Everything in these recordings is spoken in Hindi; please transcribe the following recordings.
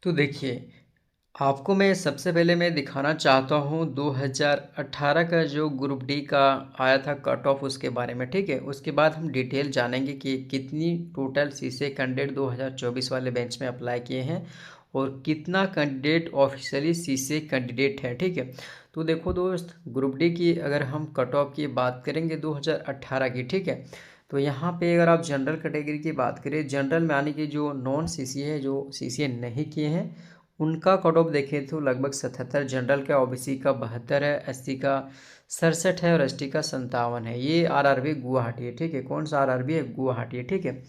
तो देखिए, आपको मैं सबसे पहले मैं दिखाना चाहता हूँ 2018 का जो ग्रुप डी का आया था कट ऑफ उसके बारे में, ठीक है? उसके बाद हम डिटेल जानेंगे कि कितनी टोटल सीसीए कैंडिडेट 2024 वाले बेंच में अप्लाई किए हैं और कितना कैंडिडेट ऑफिशियली सीसीए कैंडिडेट है, ठीक है? तो देखो दोस्त, ग्रुप डी की अगर हम कट ऑफ की बात करेंगे 2018 की, ठीक है? तो यहाँ पे अगर आप जनरल कैटेगरी की बात करें, जनरल में यानी कि जो नॉन सीसीए है, जो सीसीए नहीं किए हैं, उनका कट ऑफ देखें तो लगभग 77, जनरल का ओबीसी का 72 है, एससी का 67 है और एसटी का 57 है। ये आरआरबी गुवाहाटी है, ठीक है? कौन सा आरआरबी है? गुवाहाटी है, ठीक है?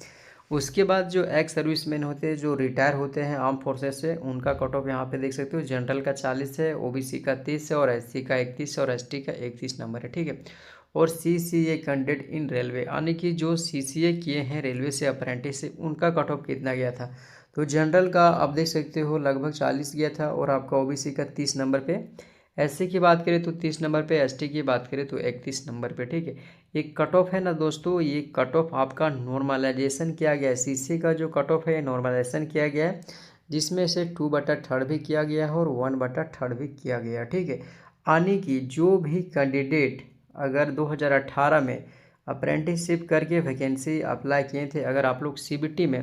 उसके बाद जो एक्स सर्विसमैन होते हैं, जो रिटायर होते हैं आर्म फोर्सेस से, उनका कट ऑफ यहाँ पे देख सकते हो। जनरल का 40 है, ओबीसी का 30 है और एससी का 31 है और एसटी का 31 नंबर है, ठीक है? और सीसीए कैंडिडेट इन रेलवे यानी कि जो सीसीए किए हैं रेलवे से अप्रेंटिस से, उनका कट ऑफ कितना गया था? तो जनरल का आप देख सकते हो लगभग 40 गया था और आपका ओबीसी का 30 नंबर पे, एससी की बात करें तो 30 नंबर पे, एसटी की बात करें तो 31 नंबर पे, ठीक है? एक कट ऑफ है ना दोस्तों, ये कट ऑफ आपका नॉर्मलाइजेशन किया गया है। सीसी का जो कट ऑफ है नॉर्मलाइजेशन किया गया है, जिसमें से 2/3 भी किया गया है और 1/3 भी किया गया है, ठीक है? यानी कि जो भी कैंडिडेट अगर 2018 में अप्रेंटिसशिप करके वैकेंसी अप्लाई किए थे, अगर आप लोग सीबीटी में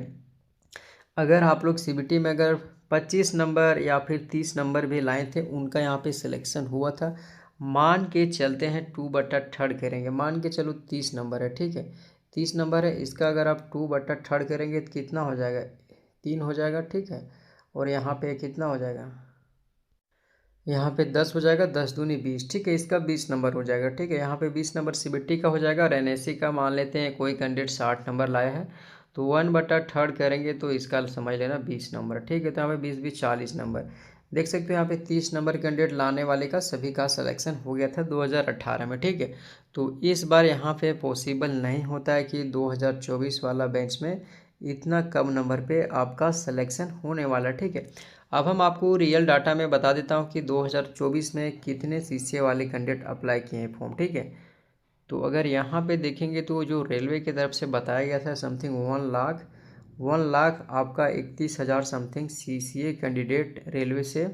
अगर 25 नंबर या फिर 30 नंबर भी लाए थे, उनका यहाँ पे सिलेक्शन हुआ था। मान के चलते हैं 2/3 करेंगे, मान के चलो 30 नंबर है, ठीक है? 30 नंबर है, इसका अगर आप 2/3 करेंगे तो कितना हो जाएगा? 3 हो जाएगा, ठीक है? और यहाँ पे कितना हो जाएगा? यहाँ पे 10 हो जाएगा, 10 दूनी 20, ठीक है? इसका 20 नंबर हो जाएगा, ठीक है? यहाँ पे 20 नंबर सीबीटी का हो जाएगा और एनएससी का मान लेते हैं कोई कैंडिडेट 60 नंबर लाया है, तो 1/3 करेंगे तो इसका समझ लेना 20 नंबर, ठीक है? तो यहाँ पे 20 40 नंबर देख सकते हो। यहाँ पे 30 नंबर कैंडिडेट लाने वाले का सभी का सिलेक्शन हो गया था 2018 में, ठीक है? तो इस बार यहाँ पे पॉसिबल नहीं होता है कि 2024 वाला बेंच में इतना कम नंबर पे आपका सिलेक्शन होने वाला, ठीक है? अब हम आपको रियल डाटा में बता देता हूँ कि 2024 में कितने सीसीए वाले कैंडिडेट अप्लाई किए हैं फॉर्म, ठीक है? तो अगर यहाँ पे देखेंगे तो जो रेलवे की तरफ से बताया गया था समथिंग 1 लाख आपका 31,000 समथिंग सीसीए कैंडिडेट रेलवे से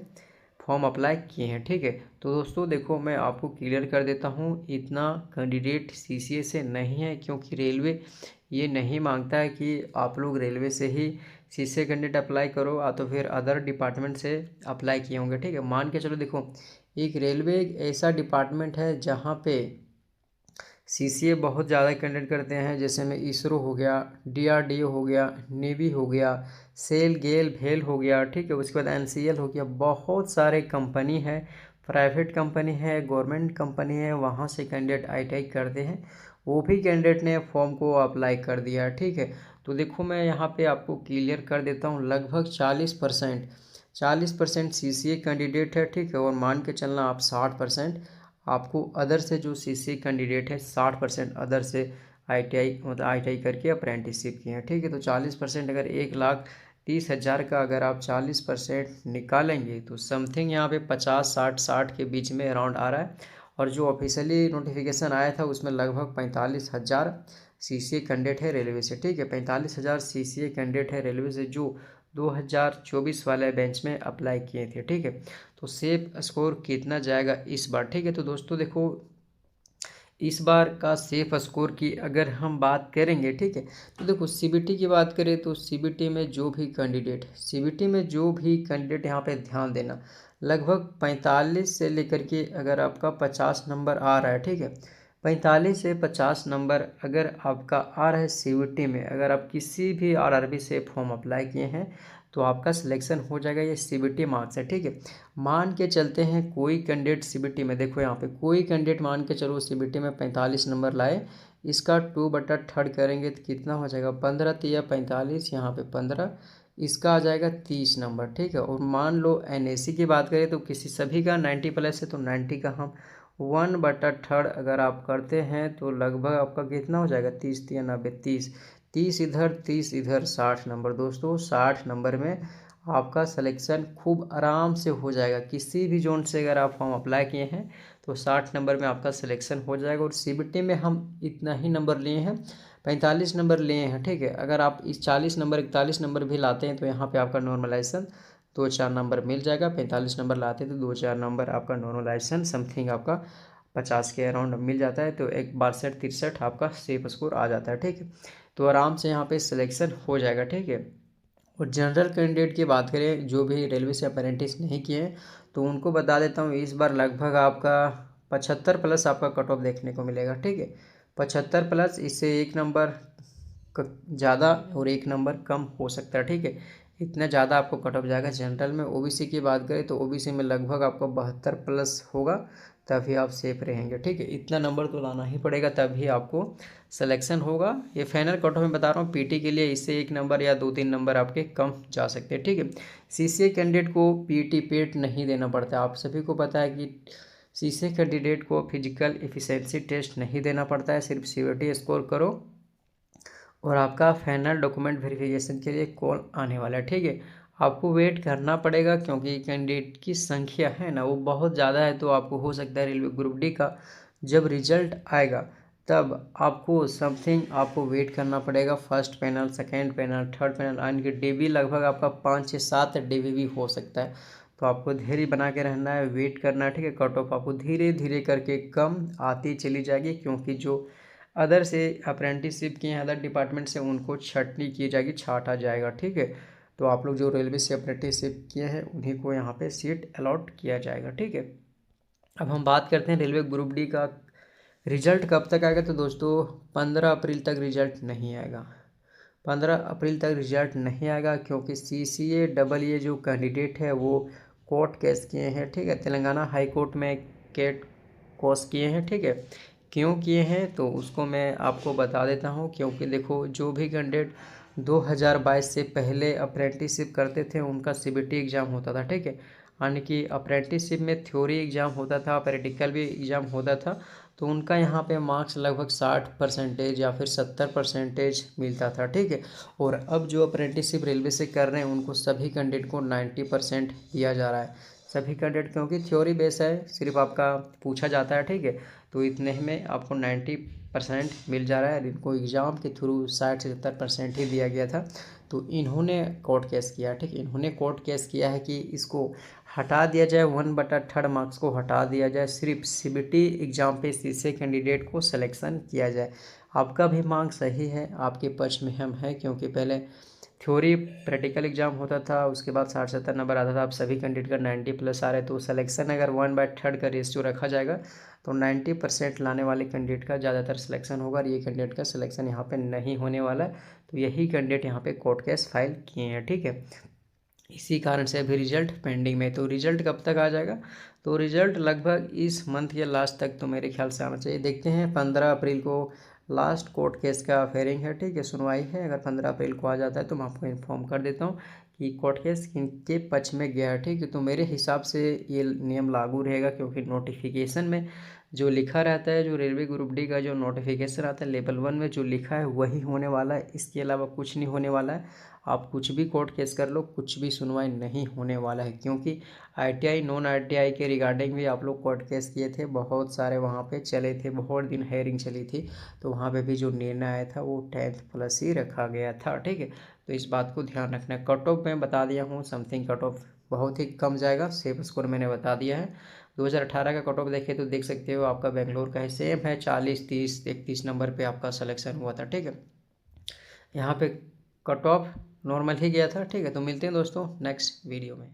फॉर्म अप्लाई किए हैं, ठीक है? तो दोस्तों देखो, मैं आपको क्लियर कर देता हूँ, इतना कैंडिडेट सीसीए से नहीं है, क्योंकि रेलवे ये नहीं मांगता है कि आप लोग रेलवे से ही सीसीए कैंडिडेट अप्लाई करो, या तो फिर अदर डिपार्टमेंट से अप्लाई किए होंगे, ठीक है? मान के चलो, देखो, एक रेलवे एक ऐसा डिपार्टमेंट है जहाँ पे सीसीए बहुत ज़्यादा कैंडिडेट करते हैं, जैसे में इसरो हो गया, डीआरडीओ हो गया, नेवी हो गया, सेल गेल भेल हो गया, ठीक है? उसके बाद एनसीएल हो गया, बहुत सारे कंपनी है, प्राइवेट कंपनी है, गवर्नमेंट कंपनी है, वहाँ से कैंडिडेट आईटीआई करते हैं। वो भी कैंडिडेट ने फॉर्म को अप्लाई कर दिया, ठीक है? तो देखो, मैं यहाँ पे आपको क्लियर कर देता हूँ, लगभग 40% सीसीए कैंडिडेट है, ठीक है? और मान के चलना आप 60% आपको अदर से जो सीसी कैंडिडेट है, 60% अदर से आईटीआई मतलब आईटीआई करके अप्रेंटिसशिप किए हैं, ठीक है? तो 40% अगर 1,30,000 का अगर आप 40% निकालेंगे तो समथिंग यहाँ पे 50 60 के बीच में अराउंड आ रहा है। और जो ऑफिशियली नोटिफिकेशन आया था उसमें लगभग 45,000 सीसीए कैंडिडेट है रेलवे से, ठीक है? 45,000 सीसीए कैंडिडेट है रेलवे से जो 2024 वाले बेंच में अप्लाई किए थे, ठीक है? तो सेफ स्कोर कितना जाएगा इस बार, ठीक है? तो दोस्तों देखो, इस बार का सेफ स्कोर की अगर हम बात करेंगे, ठीक है, तो देखो, सीबीटी की बात करें तो सीबीटी में जो भी कैंडिडेट यहाँ पे ध्यान देना, लगभग 45 से लेकर के अगर आपका 50 नंबर आ रहा है, ठीक है? 45 से 50 नंबर अगर आपका आ रहा है सीबीटी में, अगर आप किसी भी आरआरबी से फॉर्म अप्लाई किए हैं तो आपका सिलेक्शन हो जाएगा, ये सीबीटी मार्क्स है, ठीक है? मान के चलते हैं कोई कैंडिडेट सीबीटी में, देखो यहाँ पे कोई कैंडिडेट मान के चलो सीबीटी में 45 नंबर लाए, इसका 2/3 करेंगे तो कितना हो जाएगा? 15 तिया 45, यहाँ पे 15, इसका आ जाएगा 30 नंबर, ठीक है? और मान लो एनएसी की बात करें तो किसी सभी का 90+ है, तो 90 का हम 1/3 अगर आप करते हैं तो लगभग आपका कितना हो जाएगा? 30 तिया 90, 30, 30 इधर 30 इधर, 60 नंबर। दोस्तों 60 नंबर में आपका सिलेक्शन खूब आराम से हो जाएगा। किसी भी जोन से अगर आप फॉर्म अप्लाई किए हैं तो 60 नंबर में आपका सिलेक्शन हो जाएगा। और सीबीटी में हम इतना ही नंबर लिए हैं, 45 नंबर लिए हैं, ठीक है? अगर आप इस 40 नंबर 41 नंबर भी लाते हैं तो यहाँ पे आपका नॉर्मलाइजेशन 2-4 नंबर मिल जाएगा। 45 नंबर लाते तो 2-4 नंबर आपका नॉर्मलाइजेशन समथिंग आपका 50 के अराउंड मिल जाता है, तो एक 62-63 आपका सेफ स्कोर आ जाता है, ठीक है। तो आराम से यहाँ पे सिलेक्शन हो जाएगा, ठीक है। और जनरल कैंडिडेट की बात करें जो भी रेलवे से अप्रेंटिस नहीं किए हैं, तो उनको बता देता हूँ इस बार लगभग आपका 75 प्लस आपका कट ऑफ देखने को मिलेगा, ठीक है। 75 प्लस, इससे 1 नंबर ज़्यादा और 1 नंबर कम हो सकता है, ठीक है। इतना ज़्यादा आपको कट ऑफ जाएगा। जनरल में ओबीसी की बात करें तो ओबीसी में लगभग आपको 72 प्लस होगा, तभी आप सेफ रहेंगे, ठीक है। इतना नंबर तो लाना ही पड़ेगा तभी आपको सिलेक्शन होगा। ये फाइनल कट ऑफ में बता रहा हूँ पीटी के लिए, इससे 1 नंबर या 2-3 नंबर आपके कम जा सकते हैं, ठीक है। सीसीए कैंडिडेट को पीटी पेट नहीं देना पड़ता, आप सभी को पता है कि सीसीए कैंडिडेट को फिजिकल एफिशिएंसी टेस्ट नहीं देना पड़ता है, सिर्फ सीवीटी स्कोर करो और आपका फाइनल डॉक्यूमेंट वेरिफिकेशन के लिए कॉल आने वाला है, ठीक है। आपको वेट करना पड़ेगा क्योंकि कैंडिडेट की संख्या है ना वो बहुत ज़्यादा है, तो आपको हो सकता है रेलवे ग्रुप डी का जब रिजल्ट आएगा तब आपको समथिंग आपको वेट करना पड़ेगा। First panel, second panel, third panel आने के डीबी लगभग आपका 5-6-7 डीबी भी हो सकता है, तो आपको धैर्य बना के रहना है, वेट करना है, ठीक है। कट ऑफ आपको धीरे धीरे करके कम आती चली जाएगी क्योंकि जो अदर से अप्रेंटिसशिप किए हैं अदर डिपार्टमेंट से उनको छटनी की जाएगी, छाटा जाएगा, ठीक है। तो आप लोग जो रेलवे से अप्रेंटिसशिप किए हैं उन्हीं को यहाँ पे सीट अलॉट किया जाएगा, ठीक है। अब हम बात करते हैं रेलवे ग्रुप डी का रिजल्ट कब तक आएगा। तो दोस्तों 15 अप्रैल तक रिजल्ट नहीं आएगा, 15 अप्रैल तक रिजल्ट नहीं आएगा क्योंकि CCA डबल ए जो कैंडिडेट है वो कोर्ट केस किए हैं, ठीक है। तेलंगाना हाई कोर्ट में केट कोस किए हैं, ठीक है। क्यों किए हैं तो उसको मैं आपको बता देता हूँ। क्योंकि देखो जो भी कैंडिडेट 2022 से पहले अप्रेंटिसशिप करते थे उनका CBT एग्ज़ाम होता था, ठीक है। यानी कि अप्रेंटिसशिप में थ्योरी एग्ज़ाम होता था, प्रैक्टिकल भी एग्ज़ाम होता था, तो उनका यहाँ पे मार्क्स लगभग 60% या फिर 70% मिलता था, ठीक है। और अब जो अप्रेंटिसशिप रेलवे से कर रहे हैं उनको सभी कैंडिडेट को 90% दिया जा रहा है, सभी कैंडिडेट, क्योंकि थ्योरी बेस है, सिर्फ आपका पूछा जाता है, ठीक है। तो इतने में आपको 90% मिल जा रहा है, इनको एग्ज़ाम के थ्रू 60 से 70% ही दिया गया था। तो इन्होंने कोर्ट केस किया, ठीक है। इन्होंने कोर्ट केस किया है कि इसको हटा दिया जाए, 1/3 मार्क्स को हटा दिया जाए, सिर्फ CBT एग्ज़ाम पे CCA कैंडिडेट को सिलेक्शन किया जाए। आपका भी मांग सही है, आपके पक्ष में हम हैं, क्योंकि पहले थ्योरी प्रैक्टिकल एग्जाम होता था, उसके बाद 60-70 नंबर आता था, अब सभी कैंडिडेट का 90 प्लस आ रहे, तो सिलेक्शन अगर 1/3 का रेशियो रखा जाएगा तो 90% लाने वाले कैंडिडेट का ज़्यादातर सिलेक्शन होगा और ये कैंडिडेट का सिलेक्शन यहाँ पे नहीं होने वाला है। तो यही कैंडिडेट यहाँ पे कोर्ट केस फाइल किए हैं, ठीक है। इसी कारण से अभी रिजल्ट पेंडिंग में। तो रिजल्ट कब तक आ जाएगा, तो रिजल्ट लगभग इस मंथ के लास्ट तक तो मेरे ख्याल से आना चाहिए। देखते हैं 15 अप्रैल को लास्ट कोर्ट केस का फेयरिंग है, ठीक है, सुनवाई है। अगर 15 अप्रैल को आ जाता है तो मैं आपको इन्फॉर्म कर देता हूँ कि कोर्ट केस किनके पक्ष में गया है, ठीक है। तो मेरे हिसाब से ये नियम लागू रहेगा क्योंकि नोटिफिकेशन में जो लिखा रहता है, जो रेलवे ग्रुप डी का जो नोटिफिकेशन आता है लेवल 1 में जो लिखा है वही होने वाला है, इसके अलावा कुछ नहीं होने वाला है। आप कुछ भी कोर्ट केस कर लो, कुछ भी सुनवाई नहीं होने वाला है, क्योंकि ITI नॉन ITI के रिगार्डिंग भी आप लोग कोर्ट केस किए थे, बहुत सारे वहाँ पे चले थे, बहुत दिन हेयरिंग चली थी, तो वहाँ पे भी जो निर्णय आया था वो 10th प्लस ही रखा गया था, ठीक है। तो इस बात को ध्यान रखना। कट ऑफ मैं बता दिया हूँ, समथिंग कट ऑफ बहुत ही कम जाएगा, सेफ स्कोर मैंने बता दिया है। 2018 का कट ऑफ देखे तो देख सकते हो आपका बेंगलोर का है, सेम है, 40, 30, 31 नंबर पे आपका सिलेक्शन हुआ था, ठीक है। यहाँ पे कट ऑफ नॉर्मल ही गया था, ठीक है। तो मिलते हैं दोस्तों नेक्स्ट वीडियो में।